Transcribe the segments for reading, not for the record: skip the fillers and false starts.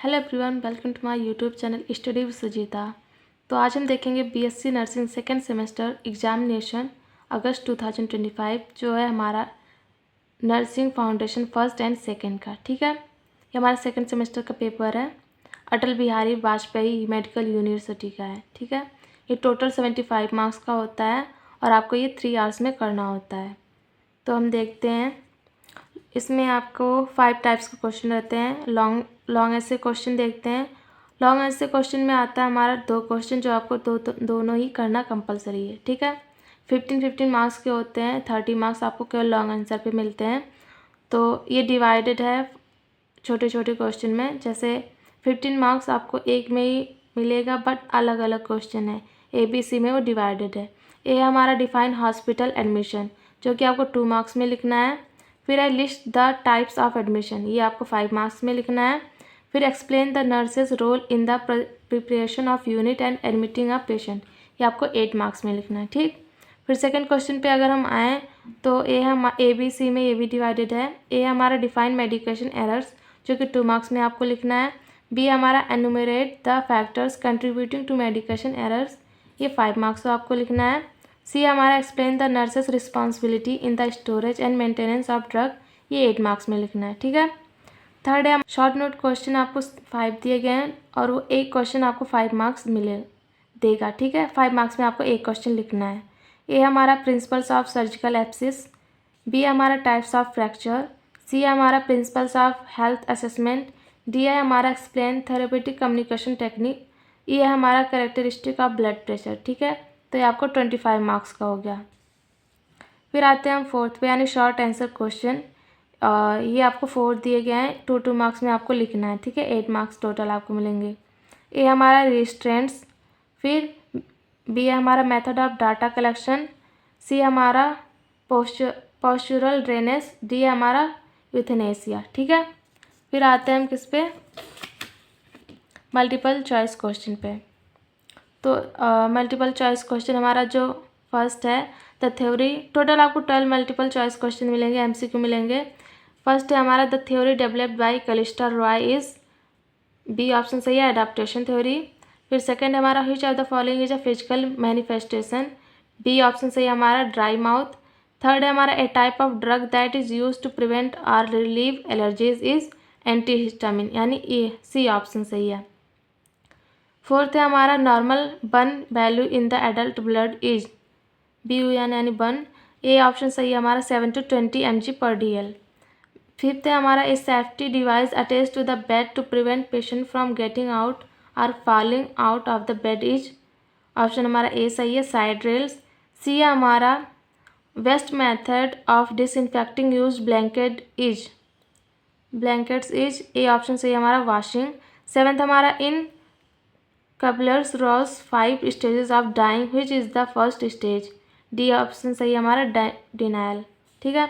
Hello everyone, welcome to my YouTube channel study with Sujita. तो आज हम देखेंगे BSc nursing second semester examination August 2025 जो है हमारा nursing foundation first and second का। ठीक है, ये हमारा सेकंड सेमेस्टर का पेपर है, अटल बिहारी वाजपेयी मेडिकल यूनिवर्सिटी का है। ठीक है, ये टोटल 75 मार्क्स का होता है और आपको ये 3 आवर्स में करना होता है। तो हम देखते हैं, इसमें आपको 5 टाइप्स के क्वेश्चन रहते हैं। लॉन्ग ऐसे क्वेश्चन देखते हैं। लॉन्ग ऐसे क्वेश्चन में आता है हमारा 2 क्वेश्चन जो आपको दोनों ही करना कंपलसरी है। ठीक है, 15 मार्क्स के होते हैं, 30 मार्क्स आपको केवल लॉन्ग आंसर पे मिलते हैं। तो ये डिवाइडेड है छोटे छोटे क्वेश्चन में, जैसे 15 मार्क्स आपको एक में ही मिलेगा बट अलग अलग क्वेश्चन है, ABC में वो डिवाइडेड है। ये हमारा डिफाइन हॉस्पिटल एडमिशन जो कि आपको 2 मार्क्स में लिखना है। फिर I list the types of admission, ये आपको 5 मार्क्स में लिखना है। फिर explain the nurses role in the preparation of unit and admitting a patient, ये आपको 8 मार्क्स में लिखना है। ठीक, फिर सेकंड क्वेश्चन पे अगर हम आएँ तो ए हम ABC में ये भी डिवाइडेड है। ए हमारा डिफाइन मेडिकेशन एरर्स जो कि 2 मार्क्स में आपको लिखना है। बी हमारा enumerate the factors contributing to medication errors, ये 5 मार्क्स को आपको लिखना है। सी हमारा explain the nurses responsibility in the storage and maintenance of drug, ये 8 मार्क्स में लिखना है। ठीक है, थर्ड है शॉर्ट नोट क्वेश्चन, आपको 5 दिए गए हैं और वो एक क्वेश्चन आपको 5 मार्क्स देगा। ठीक है, 5 मार्क्स में आपको एक क्वेश्चन लिखना है। ए हमारा principles of surgical asepsis. B हमारा टाइप्स ऑफ फ्रैक्चर। सी हमारा principles of health assessment. D है हमारा explain therapeutic communication technique. E है हमारा कैरेक्टरिस्टिक ऑफ ब्लड प्रेशर। ठीक है, तो ये आपको 25 मार्क्स का हो गया। फिर आते हैं हम फोर्थ पे, यानी शॉर्ट आंसर क्वेश्चन। ये आपको 4 दिए गए हैं, 2 मार्क्स में आपको लिखना है। ठीक है, 8 मार्क्स टोटल आपको मिलेंगे। ए हमारा रिस्ट्रेंट्स। फिर बी है हमारा मेथड ऑफ डाटा कलेक्शन। सी हमारा पोस्चुरल ड्रेनेज। डी है हमारा यूथेनेसिया। ठीक है, फिर आते हैं हम किस पे, मल्टीपल चॉइस क्वेश्चन पे। तो मल्टीपल चॉइस क्वेश्चन हमारा जो फर्स्ट है द थ्योरी, टोटल आपको 12 मल्टीपल चॉइस क्वेश्चन मिलेंगे, MCQ मिलेंगे। फर्स्ट है हमारा the theory developed by Callista Roy is, B option सही है, एडाप्टेशन थ्योरी। फिर सेकंड हमारा which of the following is a physical manifestation, B option सही है हमारा, ड्राई माउथ। थर्ड है हमारा A type of drug that is use to prevent or relieve allergies is antihistamine, यानी ए, सी ऑप्शन सही है। Fourth है हमारा normal burn value in the adult blood is, BU यानी बर्न, ए option सही है हमारा, 7 to 20 mg/dl। फिफ्थ है हमारा A safety device attach to the bed to prevent patient from getting out or falling out of the bed is, option हमारा A सही है, side rails. C है हमारा best method of disinfecting use blankets is, A option सही है हमारा, washing. Seventh हमारा in Kubler's Ross 5 stages of dying which is the first stage, D option सही है हमारा, डिनायल। ठीक है,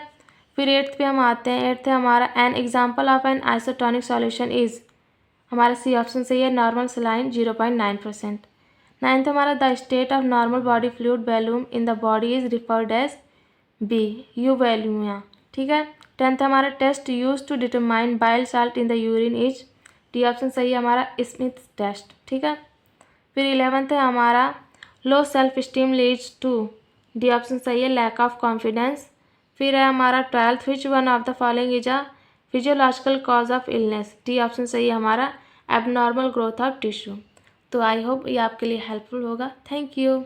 फिर 8th पे हम आते हैं। 8th है हमारा an example of an isotonic solution is, हमारा सी ऑप्शन सही है, नॉर्मल सलाइन 0.9%। 9th हमारा the state of normal body fluid volume in the body is referred as, B eu volume. ठीक है, 10th हमारा test use to determine bile salt in the urine is, D option सही है हमारा, Smith test. ठीक है, फिर 11th है हमारा low self esteem leads to, D option सही है, लैक ऑफ कॉन्फिडेंस। फिर है हमारा 12th which one of the following is a physiological cause of illness, D option सही है हमारा, एबनॉर्मल ग्रोथ ऑफ टिश्यू। तो आई होप ये आपके लिए हेल्पफुल होगा। Thank you.